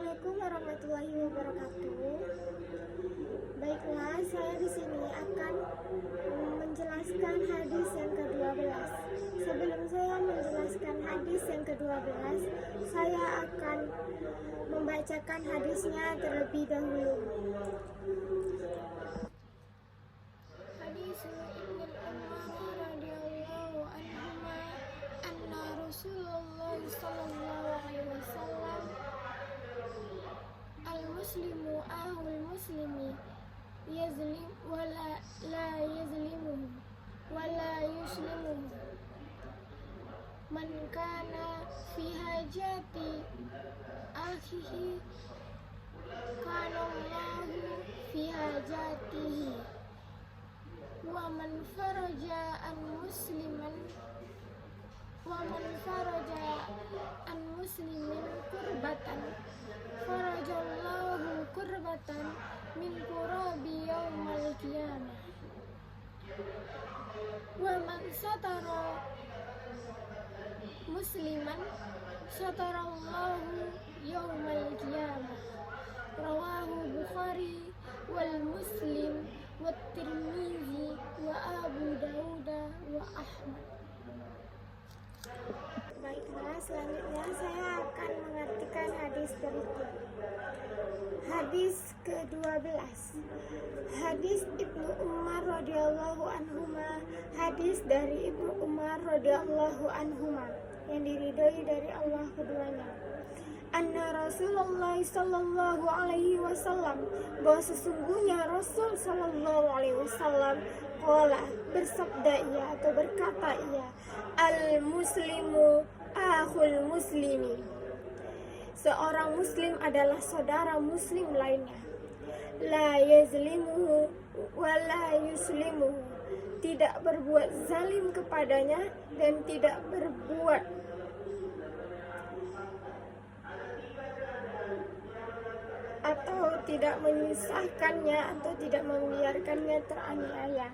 Assalamualaikum warahmatullahi wabarakatuh. Baiklah, saya di sini akan menjelaskan hadis yang ke-12. Sebelum saya menjelaskan hadis yang ke-12, saya akan membacakan hadisnya terlebih dahulu. Hadis Ibnu Umar radhiyallahu anhuma anna Rasulullah sallallahu alaihi wasallam al-muslimu ahul muslimi yazlim wala la yazlimuhu wala yuslimuhu man kana fi hajati akhihi kana Allahu fi hajatihi wa man faraja an musliman kurbatan farajallahu kurbatan min kurabi yaumal qiyamah wa man satara musliman satarallahu yaumal qiyamah. Rawahu Bukhari wal Muslim wa Tirmizi wa Abu Dawud wa Ahmad. Baiklah, selanjutnya saya akan mengartikan hadis berikut. Hadis ke-12. Hadis Ibnu Umar radhiyallahu anhuma. Hadis dari Ibnu Umar radhiyallahu anhuma yang diridhoi dari Allah keduanya. Anna Rasulullah sallallahu alaihi wasallam, bahwa sesungguhnya Rasul sallallahu alaihi wasallam qala, bersabda ia atau berkata ia, al-muslimu akhul muslimi, seorang muslim adalah saudara muslim lainnya. La yazlimuhu wa la yuslimuhu, tidak berbuat zalim kepadanya dan tidak berbuat atau tidak menyusahkannya atau tidak membiarkannya teraniaya.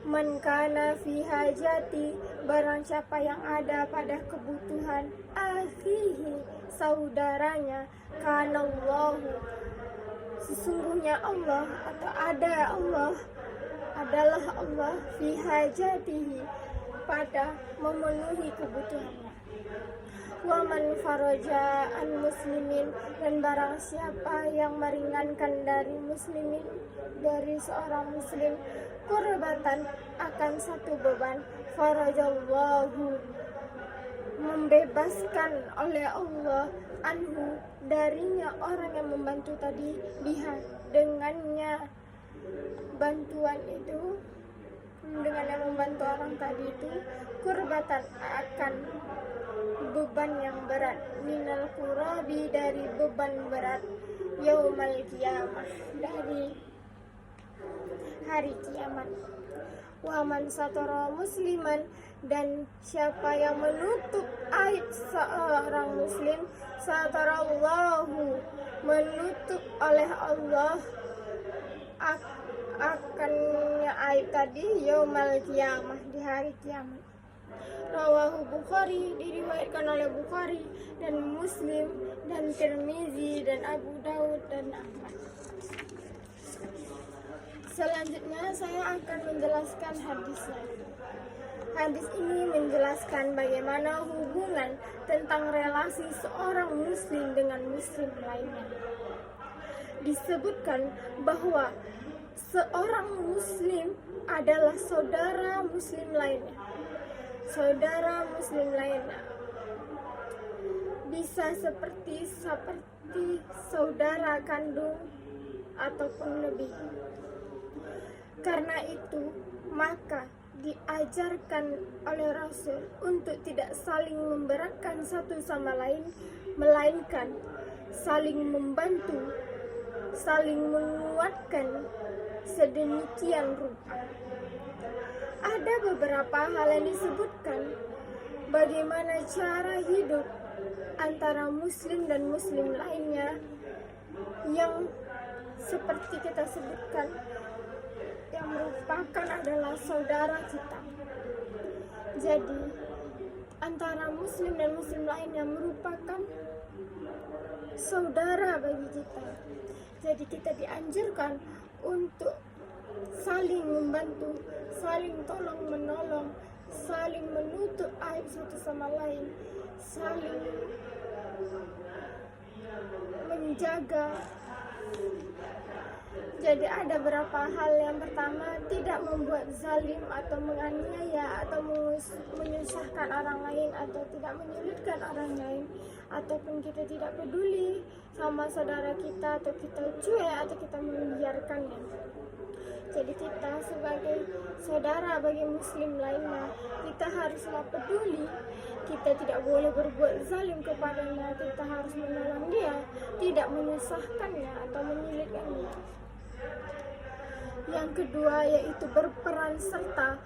Man kana fi hajati, barang siapa yang ada pada kebutuhan akhihi, saudaranya, kana Allahu, sesungguhnya Allah atau ada Allah, adalah Allah fi hajatihi, pada memenuhi kebutuhannya. Wa man faraja an muslimin, dan barang siapa yang meringankan dari muslimin, dari seorang muslim, kurbatan, akan satu beban, farajallahu, membebaskan oleh Allah, anhu, darinya orang yang membantu tadi, biha, dengannya bantuan itu, dengan yang membantu orang tadi itu, kurbatan, akan beban yang berat, minal kurabi, dari beban berat, yaumal qiyamah, dari hari kiamat. Wa man satara musliman, dan siapa yang menutup aib seorang muslim, satarallahu, menutup oleh Allah akannya aib tadi, yaumal qiyamah, di hari kiamat. Rawahu Bukhari, diriwayatkan oleh Bukhari dan Muslim dan Tirmizi dan Abu Dawud dan Ahmad. Selanjutnya saya akan menjelaskan hadisnya. Hadis ini menjelaskan bagaimana hubungan tentang relasi seorang muslim dengan muslim lainnya. Disebutkan bahwa seorang muslim adalah saudara muslim lainnya. Saudara muslim lainnya bisa seperti saudara kandung ataupun lebih. Karena itu maka diajarkan oleh Rasul untuk tidak saling memberatkan satu sama lain, melainkan saling membantu, saling menguatkan sedemikian rupa. Ada beberapa hal yang disebutkan bagaimana cara hidup antara muslim dan muslim lainnya yang seperti kita sebutkan, yang merupakan adalah saudara kita. Jadi antara muslim dan muslim lainnya merupakan saudara bagi kita. Jadi kita dianjurkan untuk saling membantu, saling tolong menolong, saling menutup aib satu sama lain, saling menjaga. Jadi ada beberapa hal. Yang pertama, tidak membuat zalim atau menganiaya atau menyusahkan orang lain atau tidak menyulitkan orang lain, ataupun kita tidak peduli sama saudara kita atau kita cuek atau kita membiarkannya. Jadi kita sebagai saudara bagi muslim lainnya, kita haruslah peduli. Kita tidak boleh berbuat zalim kepadanya, kita harus menolong dia, tidak menyusahkannya atau menyulitkannya. Yang kedua yaitu berperan serta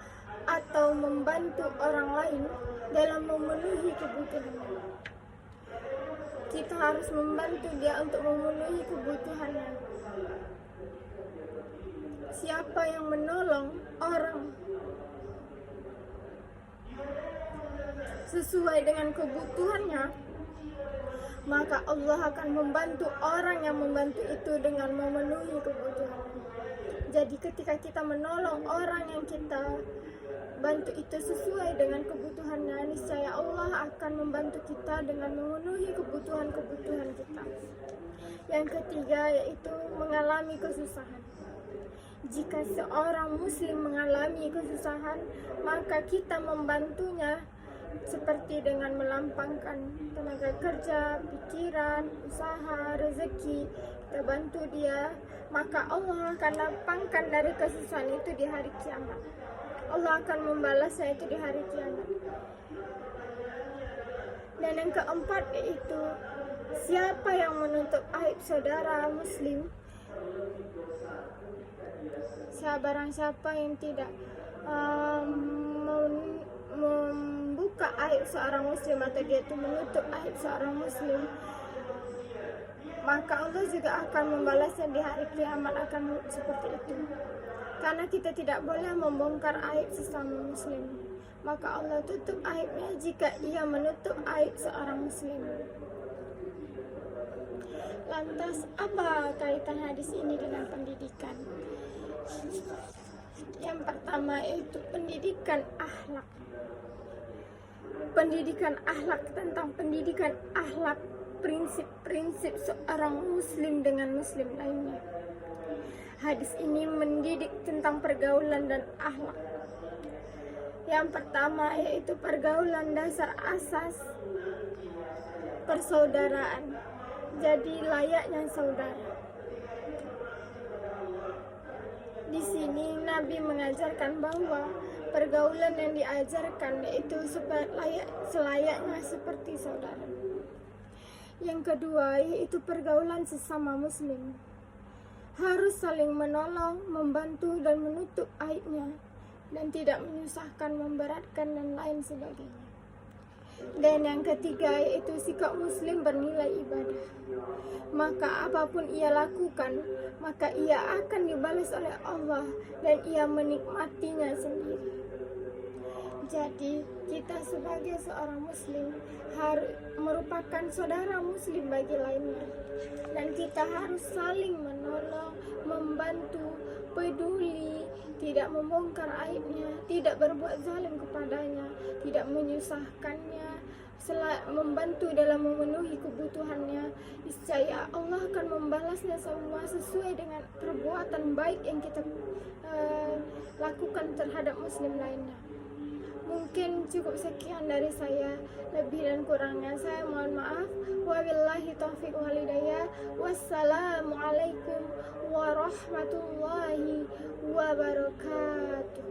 atau membantu orang lain dalam memenuhi kebutuhannya. Kita harus membantu dia untuk memenuhi kebutuhannya. Siapa yang menolong orang sesuai dengan kebutuhannya, maka Allah akan membantu orang yang membantu itu dengan memenuhi kebutuhannya. Jadi ketika kita menolong orang yang kita bantu itu sesuai dengan kebutuhannya, niscaya Allah akan membantu kita dengan memenuhi kebutuhan-kebutuhan kita. Yang ketiga yaitu mengalami kesusahan. Jika seorang muslim mengalami kesusahan, maka kita membantunya seperti dengan melampangkan tenaga kerja, pikiran, usaha, rezeki. Kita bantu dia, maka Allah akan lapangkan dari kesusahan itu di hari kiamat. Allah akan membalasnya itu di hari kiamat. Dan yang keempat yaitu siapa yang menutup aib saudara muslim, barang siapa yang tidak membuka aib seorang muslim atau dia itu menutup aib seorang muslim, maka Allah juga akan membalasnya di hari kiamat akan seperti itu. Karena kita tidak boleh membongkar aib sesama muslim, maka Allah tutup aibnya jika ia menutup aib seorang muslim. Lantas apa kaitan hadis ini dengan pendidikan? Yang pertama yaitu pendidikan akhlak. Pendidikan akhlak, tentang pendidikan akhlak, prinsip-prinsip seorang muslim dengan muslim lainnya. Hadis ini mendidik tentang pergaulan dan akhlak. Yang pertama yaitu pergaulan dasar asas persaudaraan. Jadi layaknya saudara. Di sini Nabi mengajarkan bahwa pergaulan yang diajarkan yaitu selayaknya seperti saudara. Yang kedua yaitu pergaulan sesama muslim. Harus saling menolong, membantu dan menutup aibnya, dan tidak menyusahkan, memberatkan dan lain sebagainya. Dan yang ketiga yaitu sikap muslim bernilai ibadah. Maka apapun ia lakukan, maka ia akan dibalas oleh Allah dan ia menikmatinya sendiri. Jadi kita sebagai seorang muslim harus merupakan saudara muslim bagi lainnya, dan kita harus saling menolong, membantu, peduli, tidak membongkar aibnya, tidak berbuat zalim kepadanya, tidak menyusahkannya, membantu dalam memenuhi kebutuhannya. Niscaya Allah akan membalasnya semua sesuai dengan perbuatan baik yang kita lakukan terhadap muslim lainnya. Mungkin cukup sekian dari saya, lebih dan kurangnya saya mohon maaf. Wabillahi taufiq wal hidayah. Wassalamualaikum warahmatullahi wabarakatuh.